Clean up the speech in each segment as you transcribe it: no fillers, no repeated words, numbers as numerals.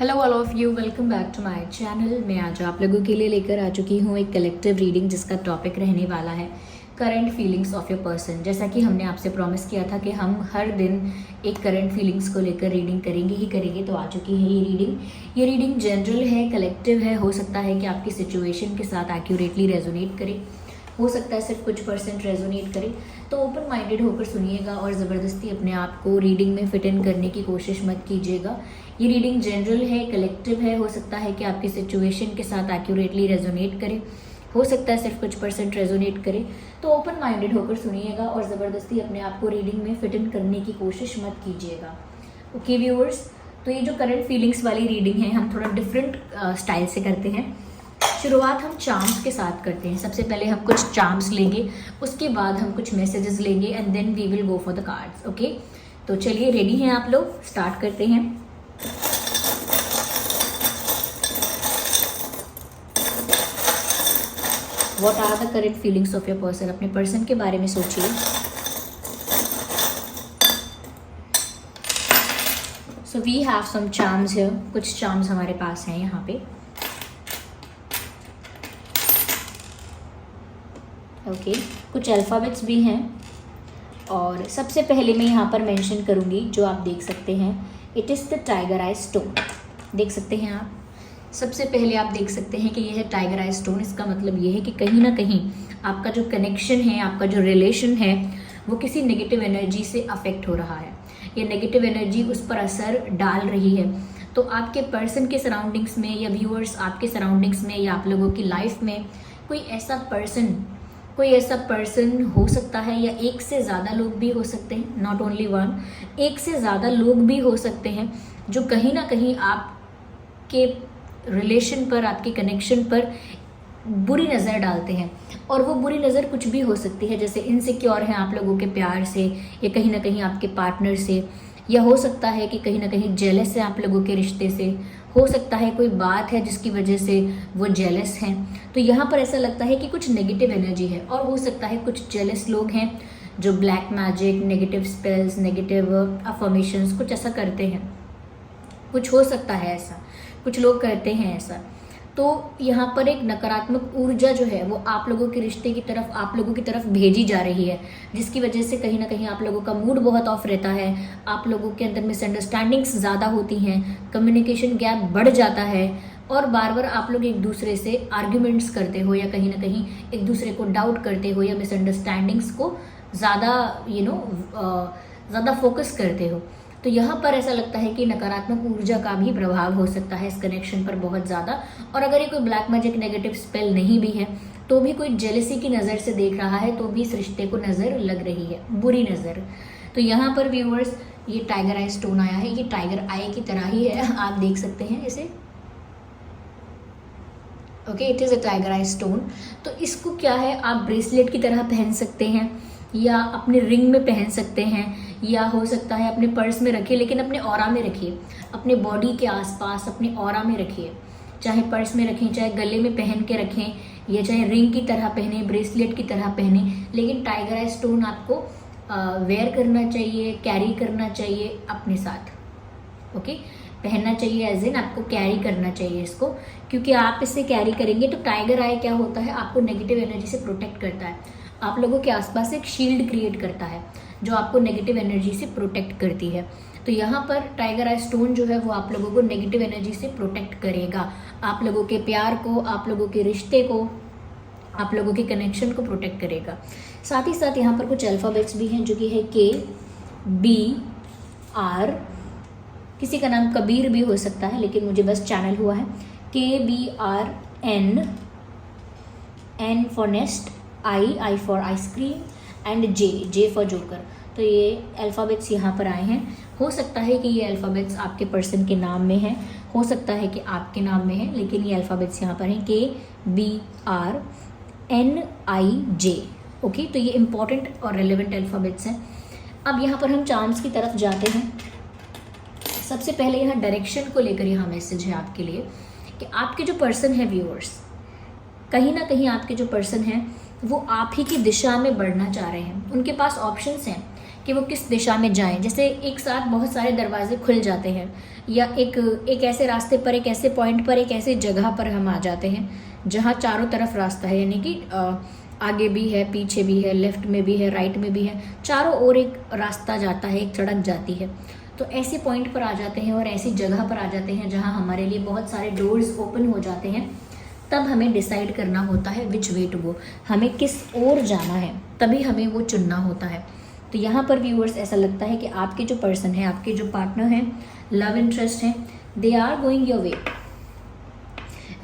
Hello all of you, welcome back to my channel. मैं आज आप लोगों के लिए लेकर आ चुकी हूँ एक कलेक्टिव रीडिंग जिसका टॉपिक रहने वाला है current feelings of your person. जैसा कि हमने आपसे प्रॉमिस किया था कि हम हर दिन एक करंट फीलिंग्स को लेकर रीडिंग करेंगे ही करेंगे, तो आ चुकी है ये रीडिंग। ये रीडिंग जनरल है, कलेक्टिव है। हो सकता है कि आपकी सिचुएशन के साथ एक्यूरेटली रेजोनेट करे, हो सकता है सिर्फ कुछ परसेंट रेजोनेट करे। तो ओपन माइंडेड होकर सुनिएगा और ज़बरदस्ती अपने आप को रीडिंग में फिट इन करने की कोशिश मत कीजिएगा। ये रीडिंग जनरल है, कलेक्टिव है। हो सकता है कि आपकी सिचुएशन के साथ एक्यूरेटली रेजोनेट करे, हो सकता है सिर्फ कुछ परसेंट रेजोनेट करे। तो ओपन माइंडेड होकर सुनिएगा और ज़बरदस्ती अपने आप को रीडिंग में फिट इन करने की कोशिश मत कीजिएगा। ओके व्यूअर्स, तो ये जो करंट फीलिंग्स वाली रीडिंग है हम थोड़ा डिफरेंट स्टाइल से करते हैं। शुरुआत हम चार्म्स के साथ करते हैं। सबसे पहले हम कुछ चार्म्स लेंगे, उसके बाद हम कुछ मैसेजेस लेंगे and then we will go for the cards. Okay, तो चलिए रेडी हैं आप लोग, स्टार्ट करते हैं। What are the current feelings of your person? अपने पर्सन के बारे में सोचिए। So we have some charms here. कुछ चार्म्स हमारे पास हैं यहाँ पे। ओके, कुछ अल्फ़ाबेट्स भी हैं और सबसे पहले मैं यहाँ पर मेंशन करूँगी जो आप देख सकते हैं, it is the tiger I stone. देख सकते हैं आप, सबसे पहले आप देख सकते हैं कि यह है टाइगर आई स्टोन। इसका मतलब ये है कि कहीं ना कहीं आपका जो कनेक्शन है, आपका जो रिलेशन है, वो किसी नेगेटिव एनर्जी से अफेक्ट हो रहा है। ये नेगेटिव एनर्जी उस पर असर डाल रही है। तो आपके पर्सन के सराउंडिंग्स में या व्यूअर्स आपके सराउंडिंग्स में या आप लोगों की लाइफ में कोई ऐसा पर्सन हो सकता है, या एक से ज़्यादा लोग भी हो सकते हैं, नॉट ओनली वन, एक से ज़्यादा लोग भी हो सकते हैं जो कहीं ना कहीं आपके रिलेशन पर, आपके कनेक्शन पर बुरी नज़र डालते हैं। और वो बुरी नज़र कुछ भी हो सकती है, जैसे इनसिक्योर हैं आप लोगों के प्यार से, या कहीं ना कहीं आपके पार्टनर से, या हो सकता है कि कहीं ना कहीं जेलस है आप लोगों के रिश्ते से, हो सकता है कोई बात है जिसकी वजह से वो जेलस हैं। तो यहाँ पर ऐसा लगता है कि कुछ नेगेटिव एनर्जी है, और हो सकता है कुछ जेलस लोग हैं जो black magic, negative spells, negative affirmations कुछ ऐसा करते हैं। कुछ हो सकता है ऐसा, कुछ लोग करते हैं ऐसा। तो यहाँ पर एक नकारात्मक ऊर्जा जो है वो आप लोगों के रिश्ते की तरफ, आप लोगों की तरफ भेजी जा रही है, जिसकी वजह से कहीं ना कहीं आप लोगों का मूड बहुत ऑफ रहता है, आप लोगों के अंदर मिसअंडरस्टैंडिंग्स ज़्यादा होती हैं, कम्युनिकेशन गैप बढ़ जाता है, और बार बार आप लोग एक दूसरे से आर्ग्यूमेंट्स करते हो, या कहीं ना कहीं एक दूसरे को डाउट करते हो, या मिसअंडरस्टैंडिंग्स को ज़्यादा ज़्यादा फोकस करते हो। तो यहाँ पर ऐसा लगता है कि नकारात्मक ऊर्जा का भी प्रभाव हो सकता है इस कनेक्शन पर बहुत ज़्यादा। और अगर ये कोई ब्लैक मैजिक नेगेटिव स्पेल नहीं भी है तो भी कोई जेलसी की नज़र से देख रहा है, तो भी इस रिश्ते को नज़र लग रही है, बुरी नज़र। तो यहाँ पर व्यूअर्स ये टाइगर आई स्टोन आया है, ये टाइगर आई की तरह ही है, आप देख सकते हैं इसे। Okay, it is a tiger I stone. तो इसको क्या है, आप ब्रेसलेट की तरह पहन सकते हैं, या अपने रिंग में पहन सकते हैं, या हो सकता है अपने पर्स में रखिए, लेकिन अपने ऑरा में रखिए, अपने बॉडी के आसपास अपने ऑरा में रखिए। चाहे पर्स में रखें, चाहे गले में पहन के रखें, या चाहे रिंग की तरह पहने, ब्रेसलेट की तरह पहने, लेकिन टाइगर आई स्टोन आपको वेयर करना चाहिए, कैरी करना चाहिए अपने साथ। ओके, पहनना चाहिए एज इन आपको कैरी करना चाहिए इसको, क्योंकि आप इसे कैरी करेंगे तो टाइगर आई क्या होता है, आपको नेगेटिव एनर्जी से प्रोटेक्ट करता है, आप लोगों के आसपास एक शील्ड क्रिएट करता है जो आपको नेगेटिव एनर्जी से प्रोटेक्ट करती है। तो यहाँ पर टाइगर आई स्टोन जो है वो आप लोगों को नेगेटिव एनर्जी से प्रोटेक्ट करेगा, आप लोगों के प्यार को, आप लोगों के रिश्ते को, आप लोगों के कनेक्शन को प्रोटेक्ट करेगा। साथ ही साथ यहाँ पर कुछ अल्फ़ाबेट्स भी हैं जो कि है KBR, किसी का नाम कबीर भी हो सकता है, लेकिन मुझे बस चैनल हुआ है KBR, N for nest, I for ice cream and J for joker. तो ये अल्फ़ाबेट्स यहाँ पर आए हैं। हो सकता है कि ये अल्फ़ाबेट्स आपके पर्सन के नाम में हैं, हो सकता है कि आपके नाम में है, लेकिन ये अल्फ़ाबेट्स यहाँ पर हैं KBR, NIJ। ओके, तो ये इम्पॉर्टेंट और रेलिवेंट अल्फ़ाबेट्स हैं। अब यहाँ पर हम चार्म्स की तरफ जाते हैं। सबसे पहले यहाँ डायरेक्शन को लेकर यहाँ मैसेज है आपके लिए कि आपके जो पर्सन है व्यूअर्स, कहीं ना कहीं आपके जो पर्सन हैं वो आप ही की दिशा में बढ़ना चाह रहे हैं। उनके पास ऑप्शंस हैं कि वो किस दिशा में जाएं। जैसे एक साथ बहुत सारे दरवाजे खुल जाते हैं, या एक ऐसे रास्ते पर, एक ऐसे पॉइंट पर, एक ऐसे जगह पर हम आ जाते हैं जहाँ चारों तरफ रास्ता है, यानी कि आगे भी है, पीछे भी है, लेफ्ट में भी है, राइट में भी है, चारों ओर एक रास्ता जाता है, एक सड़क जाती है। तो ऐसे पॉइंट पर आ जाते हैं और ऐसी जगह पर आ जाते हैं जहाँ हमारे लिए बहुत सारे डोर्स ओपन हो जाते हैं। तब हमें डिसाइड करना होता है विच वे टू गो, हमें किस ओर जाना है, तभी हमें वो चुनना होता है। तो यहाँ पर व्यूअर्स ऐसा लगता है कि आपके जो पर्सन है, आपके जो पार्टनर हैं, लव इंटरेस्ट हैं, they are going your way.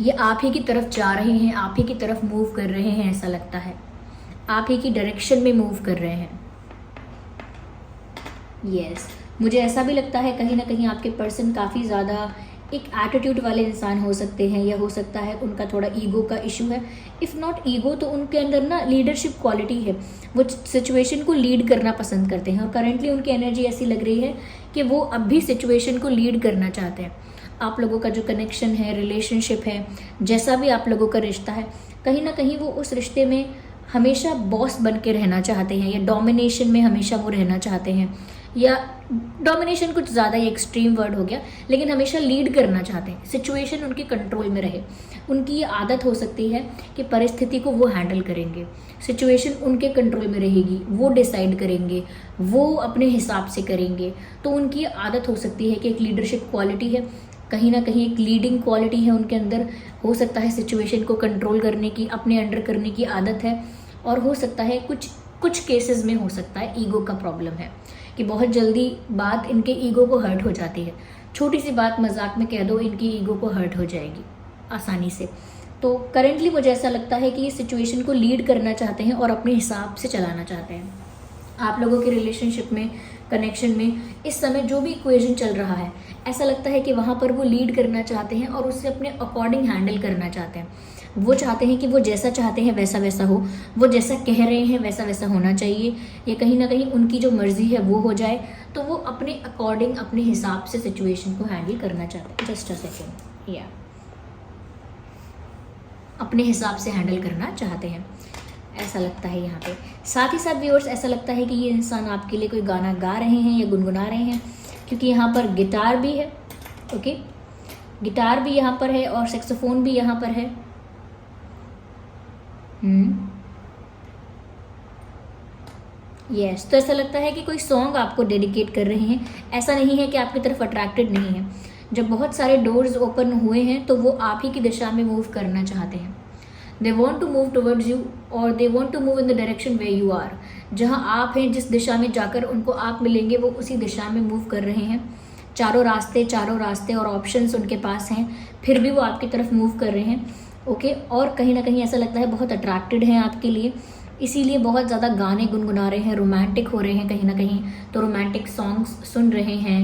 ये आप ही की तरफ जा रहे हैं, आप ही की तरफ मूव कर रहे हैं, ऐसा लगता है आप ही की डायरेक्शन में मूव कर रहे हैं। यस, मुझे ऐसा भी लगता है कहीं ना कहीं आपके पर्सन काफ़ी ज़्यादा एक एटीट्यूड वाले इंसान हो सकते हैं, या हो सकता है उनका थोड़ा ईगो का इशू है। इफ़ नॉट ईगो तो उनके अंदर ना लीडरशिप क्वालिटी है, वो सिचुएशन को लीड करना पसंद करते हैं। और करेंटली उनकी एनर्जी ऐसी लग रही है कि वो अब भी सिचुएशन को लीड करना चाहते हैं। आप लोगों का जो कनेक्शन है, रिलेशनशिप है, जैसा भी आप लोगों का रिश्ता है, कहीं ना कहीं वो उस रिश्ते में हमेशा बॉस बन के रहना चाहते हैं, या डोमिनेशन में हमेशा वो रहना चाहते हैं, या डोमिनेशन कुछ ज़्यादा ही एक्सट्रीम वर्ड हो गया, लेकिन हमेशा लीड करना चाहते हैं, सिचुएशन उनके कंट्रोल में रहे। उनकी ये आदत हो सकती है कि परिस्थिति को वो हैंडल करेंगे, सिचुएशन उनके कंट्रोल में रहेगी, वो डिसाइड करेंगे, वो अपने हिसाब से करेंगे। तो उनकी ये आदत हो सकती है कि एक लीडरशिप क्वालिटी है, कहीं ना कहीं एक लीडिंग क्वालिटी है उनके अंदर। हो सकता है सिचुएशन को कंट्रोल करने की, अपने अंडर करने की आदत है। और हो सकता है कुछ केसेस में हो सकता है ईगो का प्रॉब्लम है, कि बहुत जल्दी बात इनके ईगो को हर्ट हो जाती है। छोटी सी बात मजाक में कह दो, इनकी ईगो को हर्ट हो जाएगी आसानी से। तो करेंटली मुझे ऐसा लगता है कि ये सिचुएशन को लीड करना चाहते हैं और अपने हिसाब से चलाना चाहते हैं। आप लोगों के रिलेशनशिप में, कनेक्शन में इस समय जो भी इक्वेशन चल रहा है, ऐसा लगता है कि वहाँ पर वो लीड करना चाहते हैं और उससे अपने अकॉर्डिंग हैंडल करना चाहते हैं। वो चाहते हैं कि वो जैसा चाहते हैं वैसा वैसा हो, वो जैसा कह रहे हैं वैसा वैसा होना चाहिए, या कहीं ना कहीं उनकी जो मर्जी है वो हो जाए। तो वो अपने अकॉर्डिंग, अपने हिसाब से सिचुएशन को हैंडल करना चाहते हैं। जस्ट अ सेकेंड, या अपने हिसाब से हैंडल करना चाहते हैं, ऐसा लगता है यहाँ पे। साथ ही साथ व्यूअर्स ऐसा लगता है कि ये इंसान आपके लिए कोई गाना गा रहे हैं या गुनगुना रहे हैं, क्योंकि यहाँ पर गिटार भी है। ओके, गिटार भी यहाँ पर है और सैक्सोफोन भी यहाँ पर है। यस, तो ऐसा लगता है कि कोई सॉन्ग आपको डेडिकेट कर रहे हैं। ऐसा नहीं है कि आपकी तरफ अट्रैक्टेड नहीं है। जब बहुत सारे डोर्स ओपन हुए हैं तो वो आप ही की दिशा में मूव करना चाहते हैं। They want to move towards you, और they want to move in the direction way you are. जहाँ आप हैं, जिस दिशा में जाकर उनको आप मिलेंगे, वो उसी दिशा में मूव कर रहे हैं। चारों रास्ते और ऑप्शंस उनके पास हैं, फिर भी वो आपकी तरफ मूव कर रहे हैं। ओके, और कहीं ना कहीं ऐसा लगता है बहुत अट्रैक्टेड हैं आपके लिए, इसीलिए बहुत ज़्यादा गाने गुनगुना रहे हैं, रोमांटिक हो रहे हैं कहीं ना कहीं। तो रोमांटिक सॉन्ग्स सुन रहे हैं,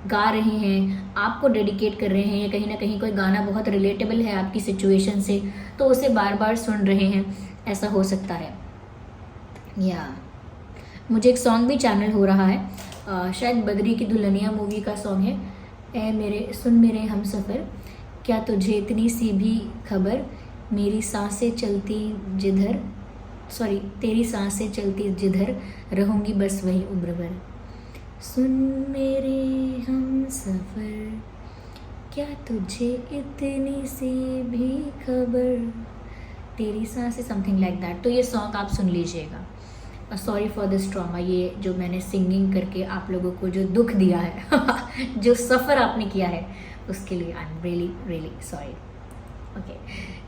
गा रहे हैं, आपको डेडिकेट कर रहे हैं, या कहीं ना कहीं कोई गाना बहुत रिलेटेबल है आपकी सिचुएशन से, तो उसे बार बार सुन रहे हैं, ऐसा हो सकता है। या मुझे एक सॉन्ग भी चैनल हो रहा है, शायद बद्री की दुल्हनिया मूवी का सॉन्ग है। ए मेरे सुन मेरे हम सफ़र, क्या तुझे इतनी सी भी खबर, मेरी सांसें चलती जिधर, सॉरी तेरी सांसें चलती जिधर, रहूँगी बस वही उम्र भर। सुन मेरे हम सफ़र, क्या तुझे इतनी सी भी खबर, तेरी सांसें, समथिंग लाइक दैट। तो ये सॉन्ग आप सुन लीजिएगा। सॉरी फॉर दिस ट्रॉमा, ये जो मैंने सिंगिंग करके आप लोगों को जो दुख दिया है जो सफ़र आपने किया है, उसके लिए I am really really sorry. Okay,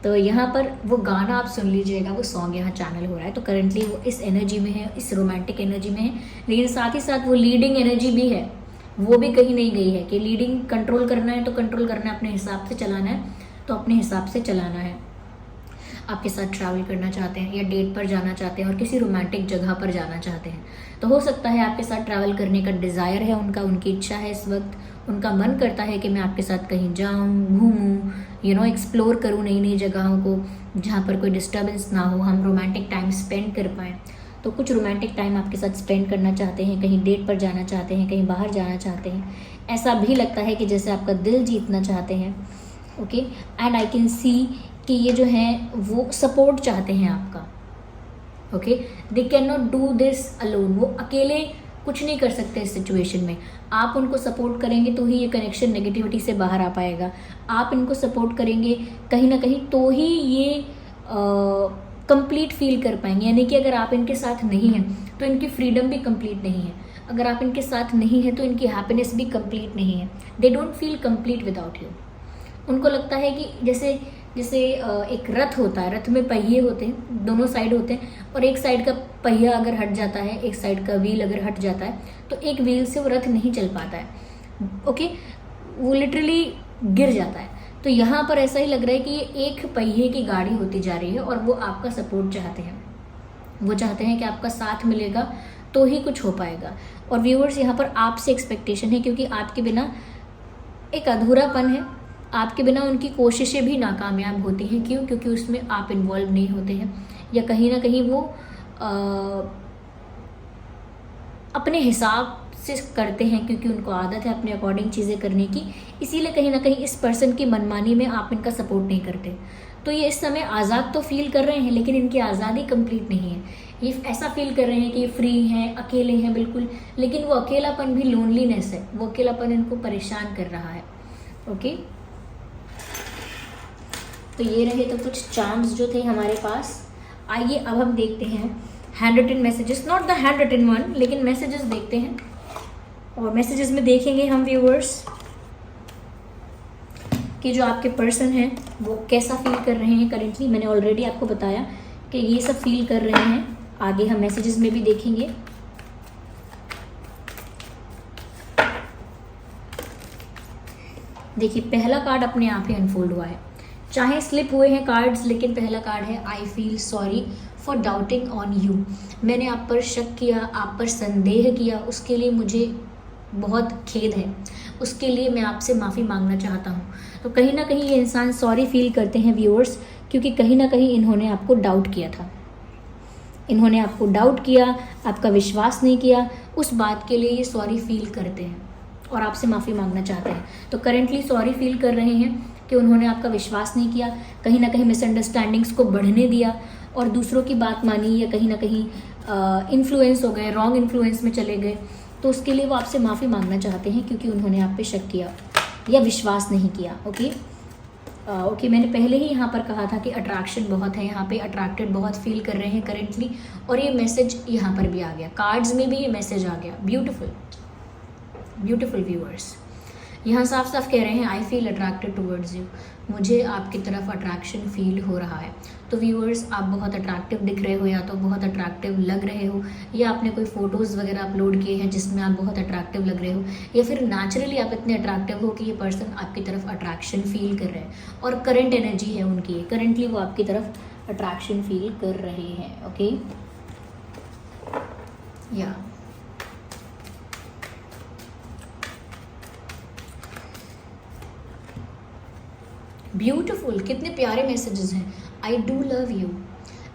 तो यहाँ पर वो गाना आप सुन लीजिएगा, वो सॉन्ग यहाँ चैनल हो रहा है। तो करंटली वो इस एनर्जी में है, इस रोमांटिक एनर्जी में है, लेकिन साथ ही साथ वो लीडिंग एनर्जी भी है, वो भी कहीं नहीं गई है कि लीडिंग कंट्रोल करना है तो कंट्रोल करना है, अपने हिसाब से चलाना है तो अपने हिसाब से चलाना है। आपके साथ ट्रैवल करना चाहते हैं, या डेट पर जाना चाहते हैं और किसी रोमांटिक जगह पर जाना चाहते हैं, तो हो सकता है आपके साथ ट्रैवल करने का डिज़ायर है उनका, उनकी इच्छा है इस वक्त, उनका मन करता है कि मैं आपके साथ कहीं जाऊं, घूमूं, एक्सप्लोर करूं नई नई जगहों को, जहां पर कोई डिस्टर्बेंस ना हो, हम रोमांटिक टाइम स्पेंड कर पाएँ। तो कुछ रोमांटिक टाइम आपके साथ स्पेंड करना चाहते हैं, कहीं डेट पर जाना चाहते हैं, कहीं बाहर जाना चाहते हैं। ऐसा भी लगता है कि जैसे आपका दिल जीतना चाहते हैं। Okay, and I can see कि ये जो है वो सपोर्ट चाहते हैं आपका। Okay, they can not do this alone, वो अकेले कुछ नहीं कर सकते इस सिचुएशन में। आप उनको सपोर्ट करेंगे तो ही ये कनेक्शन नेगेटिविटी से बाहर आ पाएगा। आप इनको सपोर्ट करेंगे कहीं ना कहीं तो ही ये कंप्लीट फील कर पाएंगे। यानी कि अगर आप इनके साथ नहीं हैं तो इनकी फ्रीडम भी कंप्लीट नहीं है। अगर आप इनके साथ नहीं हैं तो इनकी हैप्पीनेस भी कंप्लीट नहीं है। They don't feel complete without you. उनको लगता है कि जैसे जैसे एक रथ होता है, रथ में पहिए होते हैं, दोनों साइड होते हैं, और एक साइड का पहिया अगर हट जाता है, एक साइड का व्हील अगर हट जाता है तो एक व्हील से वो रथ नहीं चल पाता है। ओके, वो लिटरली गिर जाता है। तो यहाँ पर ऐसा ही लग रहा है कि ये एक पहिए की गाड़ी होती जा रही है और वो आपका सपोर्ट चाहते हैं। वो चाहते हैं कि आपका साथ मिलेगा तो ही कुछ हो पाएगा। और व्यूअर्स, यहाँ पर आपसे एक्सपेक्टेशन है, क्योंकि आपके बिना एक अधूरापन है, आपके बिना उनकी कोशिशें भी नाकामयाब होती हैं। क्यों? क्योंकि उसमें आप इन्वॉल्व नहीं होते हैं, या कहीं ना कहीं वो अपने हिसाब से करते हैं, क्योंकि उनको आदत है अपने अकॉर्डिंग चीज़ें करने की। इसीलिए कहीं ना कहीं इस पर्सन की मनमानी में आप इनका सपोर्ट नहीं करते। तो ये इस समय आज़ाद तो फील कर रहे हैं, लेकिन इनकी आज़ादी कंप्लीट नहीं है। ये ऐसा फील कर रहे हैं कि ये फ्री हैं, अकेले हैं बिल्कुल, लेकिन वो अकेलापन भी लोनलीनेस है, वो अकेलापन इनको परेशान कर रहा है। ओके, तो ये रहे तो कुछ चार्म्स जो थे हमारे पास। आइए अब हम देखते हैं hand written messages, not the hand written one, लेकिन मैसेजेस देखते हैं। और मैसेजेस में देखेंगे हम व्यूअर्स कि जो आपके पर्सन हैं वो कैसा फील कर रहे हैं करेंटली। मैंने ऑलरेडी आपको बताया कि ये सब फील कर रहे हैं। आगे हम मैसेजेस में भी देखेंगे। देखिए, पहला कार्ड अपने आप ही अनफोल्ड हुआ है। चाहे स्लिप हुए हैं कार्ड्स, लेकिन पहला कार्ड है I feel sorry for doubting on you. मैंने आप पर शक किया, आप पर संदेह किया, उसके लिए मुझे बहुत खेद है, उसके लिए मैं आपसे माफ़ी मांगना चाहता हूँ। तो कहीं ना कहीं ये इंसान सॉरी फील करते हैं व्यूअर्स, क्योंकि कहीं ना कहीं इन्होंने आपको डाउट किया था। इन्होंने आपको डाउट किया, आपका विश्वास नहीं किया, उस बात के लिए ये सॉरी फील करते हैं और आपसे माफ़ी मांगना चाहते हैं। तो करेंटली सॉरी फील कर रहे हैं कि उन्होंने आपका विश्वास नहीं किया, कहीं ना कहीं मिसअंडरस्टैंडिंग्स को बढ़ने दिया और दूसरों की बात मानी, या कहीं ना कहीं इन्फ्लुएंस हो गए, रॉन्ग इन्फ्लुएंस में चले गए। तो उसके लिए वो आपसे माफ़ी मांगना चाहते हैं, क्योंकि उन्होंने आप पे शक किया या विश्वास नहीं किया। ओके, मैंने पहले ही यहाँ पर कहा था कि अट्रैक्शन बहुत है, यहाँ पे अट्रैक्टेड बहुत फील कर रहे हैं करेंटली। और ये मैसेज यहाँ पर भी आ गया, कार्ड्स में भी ये मैसेज आ गया। ब्यूटीफुल ब्यूटीफुल व्यूअर्स, यहाँ साफ साफ कह रहे हैं I feel attracted towards you. मुझे आपकी तरफ अट्रैक्शन फील हो रहा है। तो व्यूअर्स, आप बहुत अट्रैक्टिव दिख रहे हो, या तो बहुत अट्रैक्टिव लग रहे हो, या आपने कोई फ़ोटोज़ वगैरह अपलोड किए हैं जिसमें आप बहुत अट्रैक्टिव लग रहे हो, या फिर नेचुरली आप इतने अट्रैक्टिव हो कि ये पर्सन आपकी तरफ अट्रैक्शन फील कर रहे हैं। और करंट एनर्जी है उनकी, करंटली वो आपकी तरफ अट्रैक्शन फील कर रहे हैं। ओके, या ब्यूटीफुल, कितने प्यारे मैसेजेस हैं। आई डू लव यू,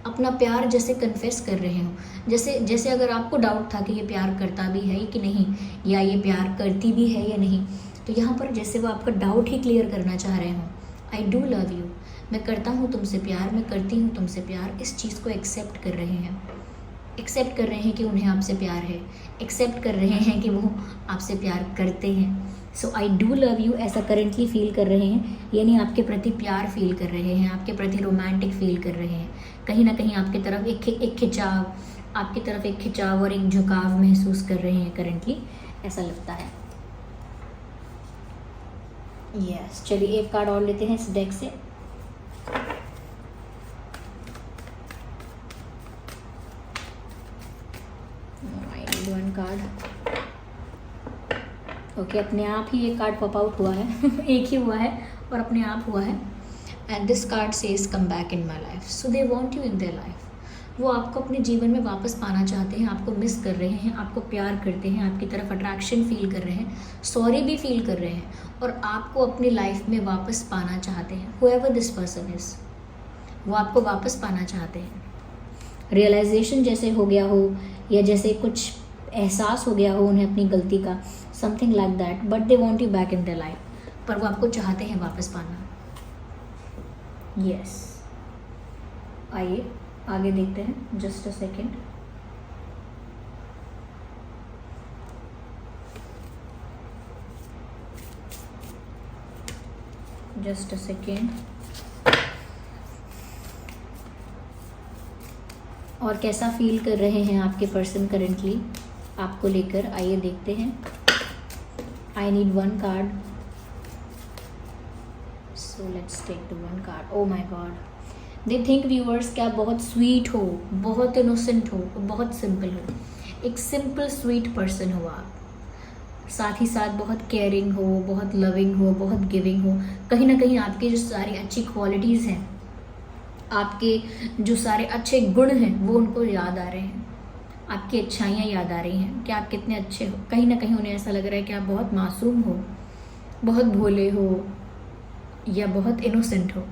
अपना प्यार जैसे कन्फेस कर रहे हो, जैसे अगर आपको डाउट था कि ये प्यार करता भी है कि नहीं, या ये प्यार करती भी है या नहीं, तो यहाँ पर जैसे वो आपका डाउट ही क्लियर करना चाह रहे हो। आई डू लव यू, मैं करता हूँ तुमसे प्यार, मैं करती हूँ तुमसे प्यार। इस चीज़ को एक्सेप्ट कर रहे हैं, एक्सेप्ट कर रहे हैं कि उन्हें आपसे प्यार है, एक्सेप्ट कर रहे हैं कि वो आपसे प्यार करते हैं। सो आई डू लव यू ऐसा करेंटली फील कर रहे हैं, यानी आपके प्रति प्यार फील कर रहे हैं, आपके प्रति रोमांटिक फील कर रहे हैं। कहीं ना कहीं आपकी तरफ एक खिंचाव, आपकी तरफ एक खिंचाव और एक झुकाव महसूस कर रहे हैं करेंटली, ऐसा लगता है। यस, चलिए एक कार्ड और लेते हैं इस डेक से। One card. ओके, अपने आप ही एक कार्ड पॉप आउट हुआ है एक ही हुआ है और अपने आप हुआ है। And this card says come back in my life, so they want you in their life. वो आपको अपने जीवन में वापस पाना चाहते हैं, आपको मिस कर रहे हैं, आपको प्यार करते हैं, आपकी तरफ अट्रैक्शन फील कर रहे हैं, सॉरी भी फील कर रहे हैं, और आपको अपनी लाइफ में वापस पाना चाहते हैं। हुएवर दिस पर्सन इज, वो आपको वापस पाना चाहते हैं। रियलाइजेशन जैसे हो गया हो, या जैसे कुछ एहसास हो गया हो उन्हें अपनी गलती का, something like that, but they want you back in their life. पर वो आपको चाहते हैं वापस पाना। यस, आइए आगे देखते हैं, just a second. Just a second. और कैसा फील कर रहे हैं आपके पर्सन करेंटली आपको लेकर, आइए देखते हैं। I need one card, so let's take the one card. Oh my god, they think viewers कि आप बहुत स्वीट हो, बहुत इनोसेंट हो, बहुत सिंपल हो, एक सिंपल स्वीट पर्सन हो आप। साथ ही साथ बहुत केयरिंग हो, बहुत लविंग हो, बहुत गिविंग हो। कहीं ना कहीं आपकी जो सारी अच्छी क्वालिटीज़ हैं, आपके जो सारे अच्छे गुण हैं, वो उनको याद आ रहे हैं, आपकी अच्छाइयाँ याद आ रही हैं कि आप कितने अच्छे हो। कहीं ना कहीं उन्हें ऐसा लग रहा है कि आप बहुत मासूम हो, बहुत भोले हो या बहुत इनोसेंट हो।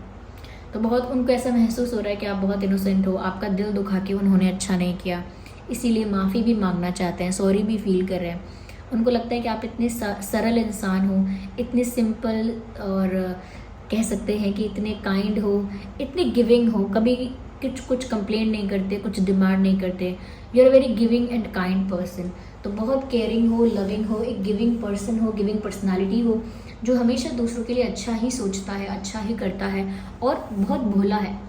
तो बहुत उनको ऐसा महसूस हो रहा है कि आप बहुत इनोसेंट हो, आपका दिल दुखा के उन्होंने अच्छा नहीं किया, इसीलिए माफ़ी भी मांगना चाहते हैं, सॉरी भी फील कर रहे हैं। उनको लगता है कि आप इतने सरल इंसान हो, इतने सिंपल, और कह सकते हैं कि इतने काइंड हो, इतने गिविंग हो, कभी कुछ कंप्लेंट नहीं करते, कुछ डिमांड नहीं करते। You are very giving and kind person. तो बहुत केयरिंग हो, लविंग हो, एक गिविंग पर्सन हो, गिविंग पर्सनालिटी हो, जो हमेशा दूसरों के लिए अच्छा ही सोचता है, अच्छा ही करता है, और बहुत भोला है,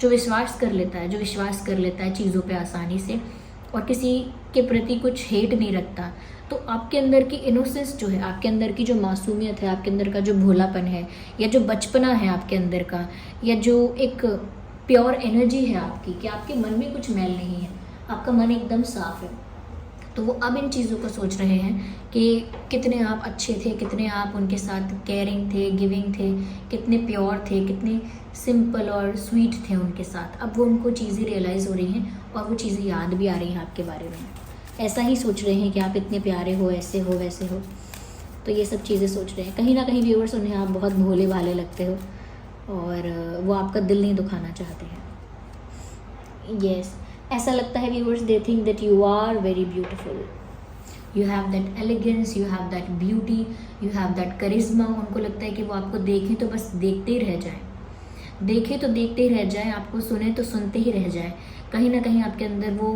जो विश्वास कर लेता है, चीज़ों पे आसानी से, और किसी के प्रति कुछ हेट नहीं रखता। तो आपके अंदर की इनोसेंस जो है, आपके अंदर की जो मासूमियत है, आपके अंदर का जो भोलापन है, या जो बचपना है आपके अंदर का, या जो एक प्योर एनर्जी है आपकी, कि आपके मन में कुछ मैल नहीं है, आपका मन एकदम साफ है। तो वो अब इन चीज़ों को सोच रहे हैं कि कितने आप अच्छे थे, कितने आप उनके साथ केयरिंग थे, गिविंग थे, कितने प्योर थे, कितने सिंपल और स्वीट थे उनके साथ। अब वो उनको चीज़ें रियलाइज़ हो रही हैं और वो चीज़ें याद भी आ रही हैं आपके बारे में। ऐसा ही सोच रहे हैं कि आप इतने प्यारे हो, ऐसे हो, वैसे हो। तो ये सब चीज़ें सोच रहे हैं। कहीं ना कहीं व्यूअर्स, उन्हें आप बहुत भोले भाले लगते हो और वो आपका दिल नहीं दुखाना चाहते हैं। यस, ऐसा लगता है viewers, they think that you are very beautiful, you have that elegance, you have that beauty, you have that charisma. उनको लगता है कि वो आपको देखें तो बस देखते ही रह जाएं, देखें तो देखते ही रह जाएं, आपको सुने तो सुनते ही रह जाएं। कहीं ना कहीं आपके अंदर वो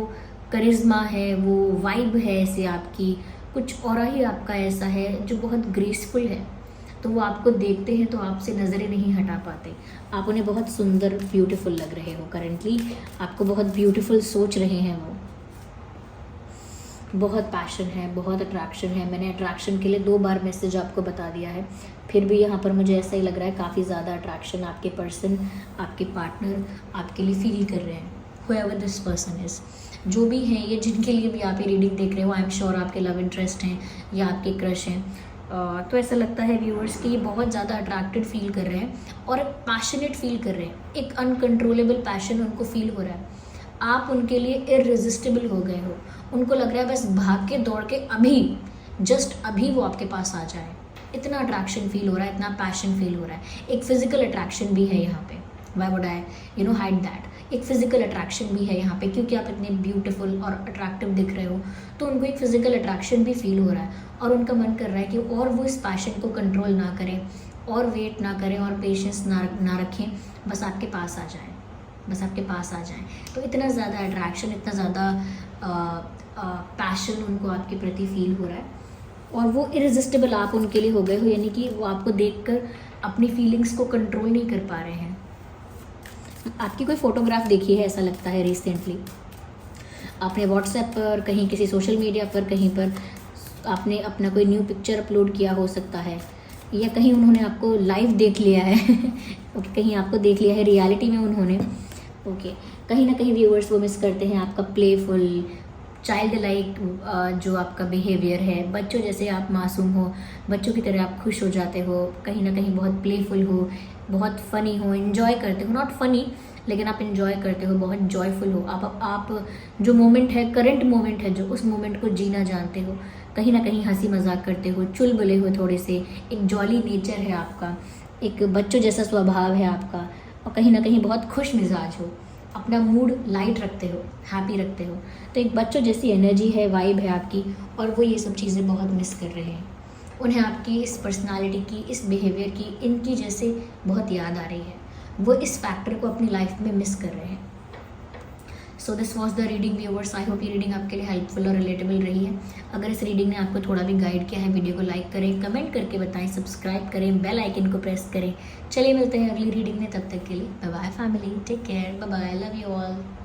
करिश्मा है, वो वाइब है ऐसे आपकी, कुछ और ही आपका ऐसा है जो बहुत ग्रेसफुल है। तो वो आपको देखते हैं तो आपसे नज़रें नहीं हटा पाते, आप उन्हें बहुत सुंदर, ब्यूटीफुल लग रहे हो। करेंटली आपको बहुत ब्यूटीफुल सोच रहे हैं वो, बहुत पैशन है, बहुत अट्रैक्शन है। मैंने अट्रैक्शन के लिए 2 बार मैसेज आपको बता दिया है, फिर भी यहाँ पर मुझे ऐसा ही लग रहा है काफ़ी ज़्यादा अट्रैक्शन आपके पर्सन, आपके पार्टनर आपके लिए फील कर रहे हैं। whoever दिस पर्सन इज़, जो भी हैं ये, जिनके लिए भी आप ये रीडिंग देख रहे हो, आई एम श्योर आपके लव इंटरेस्ट हैं या आपके क्रश हैं। तो ऐसा लगता है व्यूअर्स कि ये बहुत ज़्यादा अट्रैक्टेड फील कर रहे हैं और पैशनेट फील कर रहे हैं, एक अनकंट्रोलेबल पैशन उनको फील हो रहा है। आप उनके लिए इररेजिस्टिबल हो गए हो, उनको लग रहा है बस भाग के दौड़ के अभी, जस्ट अभी वो आपके पास आ जाए। इतना अट्रैक्शन फील हो रहा है, इतना पैशन फील हो रहा है। एक फिजिकल अट्रैक्शन भी है यहाँ पे, why would I hide that. एक फिजिकल अट्रैक्शन भी है यहाँ पे, क्योंकि आप इतने ब्यूटीफुल और अट्रैक्टिव दिख रहे हो, तो उनको एक फिजिकल अट्रैक्शन भी फील हो रहा है और उनका मन कर रहा है कि और वो इस पैशन को कंट्रोल ना करें, और वेट ना करें, और पेशेंस ना रखें, बस आपके पास आ जाएं, बस आपके पास आ जाएं। तो इतना ज़्यादा अट्रैक्शन, इतना ज़्यादा पैशन उनको आपके प्रति फील हो रहा है और वो इररेजिस्टिबल आप उनके लिए हो गए हो, यानी कि वो आपको देखकर अपनी फीलिंग्स को कंट्रोल नहीं कर पा रहे हैं। आपकी कोई फ़ोटोग्राफ देखी है, ऐसा लगता है रिसेंटली आपने व्हाट्सएप पर, कहीं किसी सोशल मीडिया पर, कहीं पर आपने अपना कोई न्यू पिक्चर अपलोड किया हो सकता है, या कहीं उन्होंने आपको लाइव देख लिया है ओके, कहीं आपको देख लिया है रियलिटी में उन्होंने। ओके, कहीं ना कहीं व्यूअर्स वो मिस करते हैं आपका प्लेफुल, चाइल्ड लाइक जो आपका बिहेवियर है, बच्चों जैसे आप मासूम हो, बच्चों की तरह आप खुश हो जाते हो, कहीं ना कहीं बहुत प्लेफुल हो, बहुत फ़नी हो, इन्जॉय करते हो, नॉट फ़नी लेकिन आप इन्जॉय करते हो, बहुत जॉयफुल हो। आप जो मोमेंट है, करंट मोमेंट है जो, उस मोमेंट को जीना जानते हो, कहीं ना कहीं हंसी मजाक करते हो, चुलबुले हो थोड़े से, एक जॉली नेचर है आपका, एक बच्चों जैसा स्वभाव है आपका, और कहीं ना कहीं बहुत खुश मिजाज हो, अपना मूड लाइट रखते हो, हैप्पी रखते हो। तो एक बच्चों जैसी एनर्जी है, वाइब है आपकी, और वो ये सब चीज़ें बहुत मिस कर रहे हैं। उन्हें आपकी इस पर्सनालिटी की, इस बिहेवियर की, इनकी जैसे बहुत याद आ रही है, वो इस फैक्टर को अपनी लाइफ में मिस कर रहे हैं। So this was the reading viewers. I hope ये रीडिंग आपके लिए हेल्पफुल और रिलेटेबल रही है। अगर इस रीडिंग ने आपको थोड़ा भी गाइड किया है, वीडियो को लाइक करें, कमेंट करके बताएं, सब्सक्राइब करें, बेल आइकन को प्रेस करें। चलिए मिलते हैं अगली रीडिंग में, तब तक के लिए bye bye family, take care, bye bye, love you all.